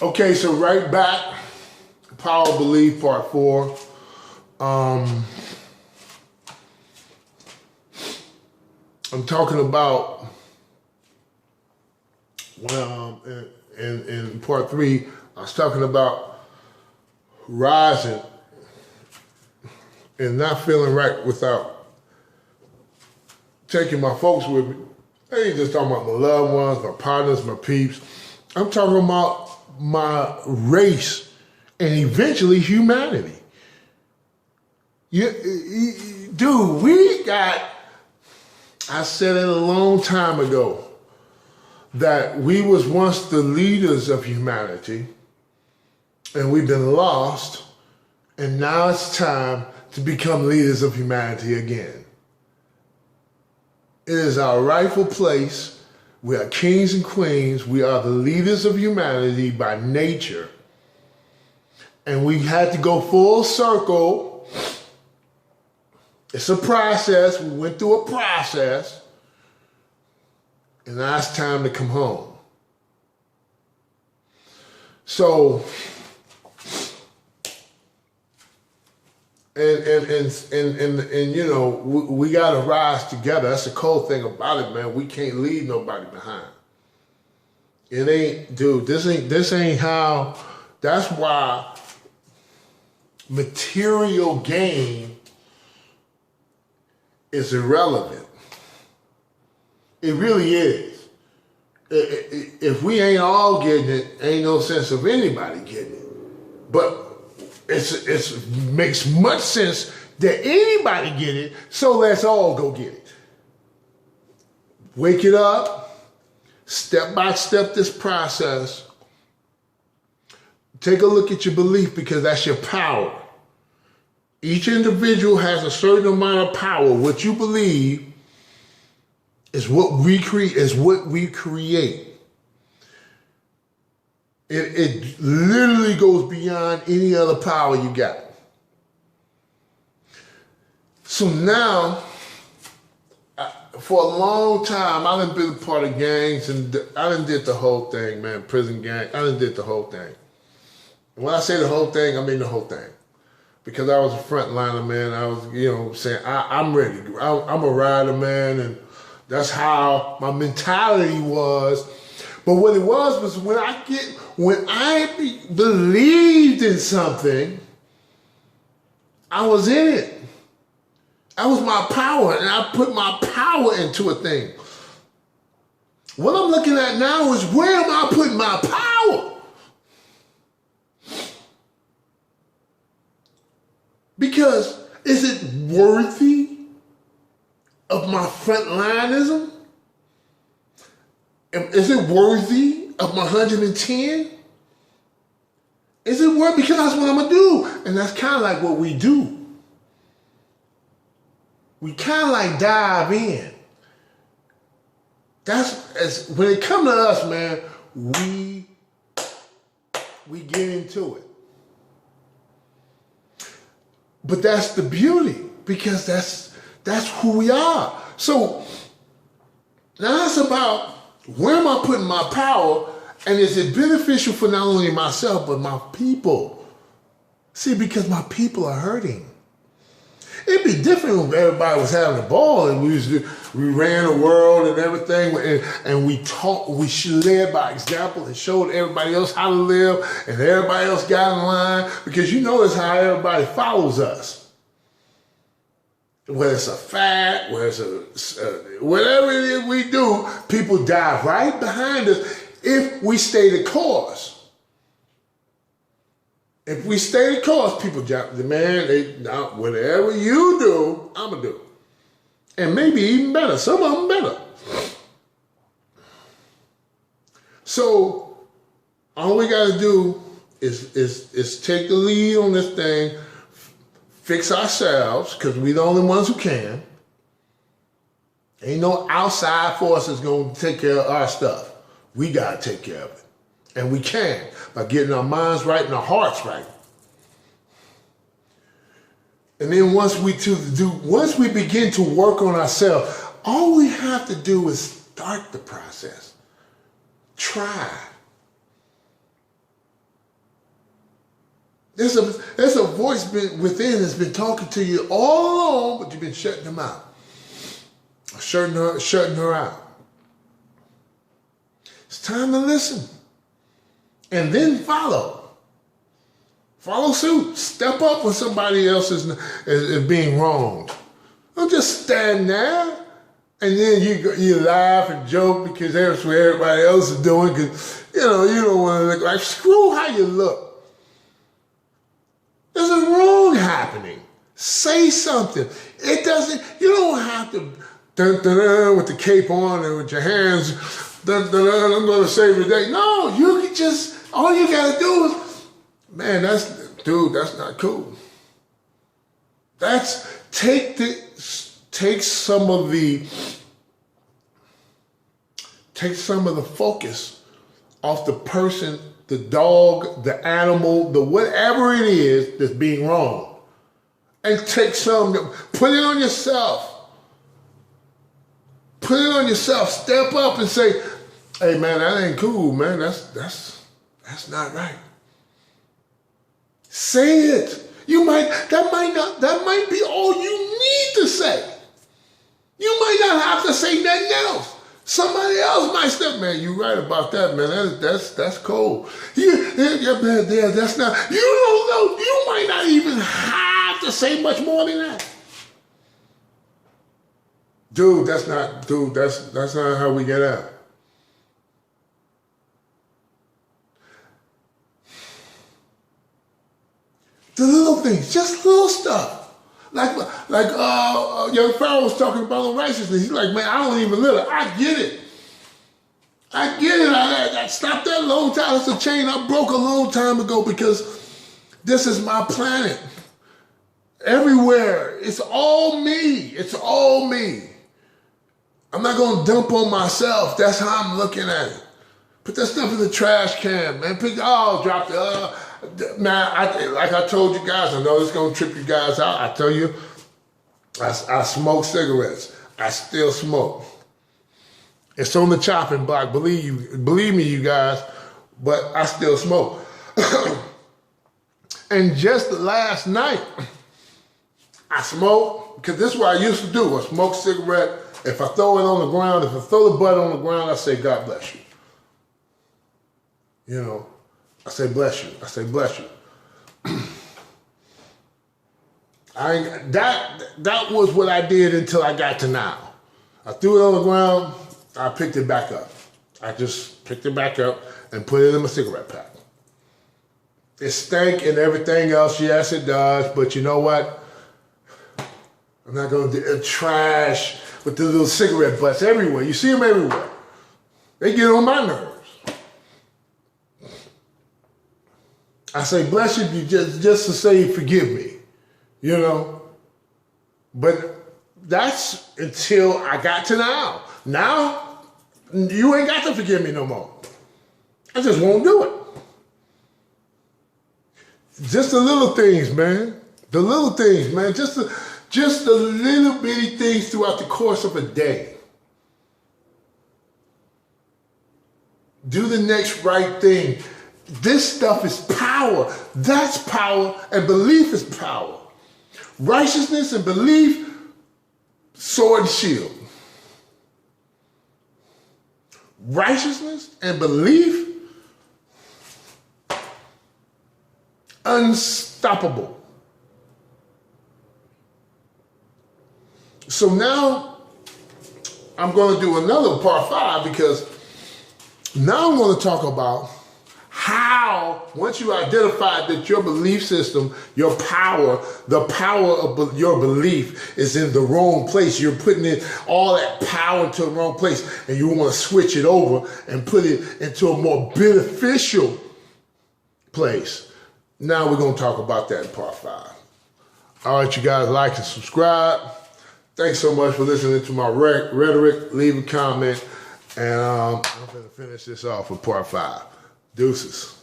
Okay, so right back, Power of Belief, Part 4. I'm talking about, well, in Part 3, I was talking about rising and not feeling right without taking my folks with me. I ain't just talking about my loved ones, my partners, my peeps. I'm talking about my race and eventually humanity. Dude, we got, I said it a long time ago, that we was once the leaders of humanity and we've been lost, and now it's time to become leaders of humanity again. It is our rightful place. We are kings and queens. We are the leaders of humanity by nature. And we had to go full circle. It's a process. We went through a process. And now it's time to come home. So, and you know, we gotta rise together. That's the cold thing about it, man. We can't leave nobody behind. It ain't, dude, this ain't how, that's why material gain is irrelevant. It really is. If we ain't all getting it, ain't no sense of anybody getting it. But it makes much sense that anybody get it, so let's all go get it. Wake it up, step by step this process. Take a look at your belief, because that's your power. Each individual has a certain amount of power. What you believe is what we create. It literally goes beyond any other power you got. So now, for a long time, I done been a part of gangs, and I done did the whole thing, man, prison gang. I done did the whole thing. And when I say the whole thing, I mean the whole thing. Because I was a frontliner, man. I was, you know, saying, I'm ready. I'm a rider, man, and that's how my mentality was. But what it was when I believed in something, I was in it. That was my power, and I put my power into a thing. What I'm looking at now is, where am I putting my power? Because is it worthy of my frontlineism? Is it worthy of my 110? Is it worth? Because that's what I'm gonna do. And that's kind of like what we do. We kind of like dive in. When it comes to us, man, we get into it. But that's the beauty, because that's who we are. So now it's about, where am I putting my power, and is it beneficial for not only myself, but my people? See, because my people are hurting. It'd be different if everybody was having a ball and we ran the world and everything, and we led by example and showed everybody else how to live, and everybody else got in line, because you notice how everybody follows us. Whether it's a fad, whether it's whatever it is we do, people dive right behind us if we stay the course. If we stay the course, people jump, man, whatever you do, I'm going to do. And maybe even better. Some of them better. So all we got to do is take the lead on this thing, fix ourselves, because we're the only ones who can. Ain't no outside forces going to take care of our stuff. We got to take care of it. And we can, by getting our minds right and our hearts right. And then once we begin to work on ourselves, all we have to do is start the process. Try. There's a voice within that's been talking to you all along, but you've been shutting them out. Shutting her out. It's time to listen. And then follow. Follow suit. Step up when somebody else is being wronged. Don't just stand there and then you laugh and joke because that's what everybody else is doing because, you don't want to look like, screw how you look. There's a wrong happening. Say something. You don't have to with the cape on and with your hands, I'm going to save the day. No, you can just, all you got to do is, man, that's not cool. Take some of the focus off the person, the dog, the animal, the whatever it is that's being wrong. And put it on yourself. Put it on yourself. Step up and say, hey man, that ain't cool, man. That's not right. Say it. That might be all you need to say. You might not have to say nothing else. Somebody else might step, man, you're right about that, man. That's cold. Yeah, that's not, you don't know, you might not even have to say much more than that. Dude, that's not how we get out. The little things, just little stuff. Like young Pharaoh was talking about unrighteousness. He's like, man, I don't even live. I get it. I stopped that a long time. It's a chain I broke a long time ago because this is my planet. Everywhere, it's all me. It's all me. I'm not going to dump on myself. That's how I'm looking at it. Put that stuff in the trash can, man. Drop the, man, like I told you guys, I know it's going to trip you guys out. I tell you, I smoke cigarettes. I still smoke. It's on the chopping block, believe me, you guys, but I still smoke. And just last night, I smoked, because this is what I used to do. I smoke cigarette. If I throw it on the ground, if I throw the butt on the ground, I say, God bless you. I say, bless you. I say, bless you. That was what I did until I got to now. I threw it on the ground, I picked it back up. I just picked it back up and put it in my cigarette pack. It stank and everything else, yes it does, but you know what? I'm not going to do trash with the little cigarette butts everywhere. You see them everywhere. They get on my nerves. I say, bless you, just to say, forgive me, But that's until I got to now. Now, you ain't got to forgive me no more. I just won't do it. Just the little things, man. The little things, man. Just the little bitty things throughout the course of a day. Do the next right thing. This stuff is power. That's power, and belief is power. Righteousness and belief, sword and shield. Righteousness and belief, unstoppable. So now I'm going to do another part 5 because now I'm going to talk about how, once you identify that your belief system, your power, the power of your belief is in the wrong place, you're putting in all that power into the wrong place, and you want to switch it over and put it into a more beneficial place. Now we're going to talk about that in part 5. All right, you guys, like and subscribe. Thanks so much for listening to my rhetoric. Leave a comment, and I'm going to finish this off with part 5. Deuces.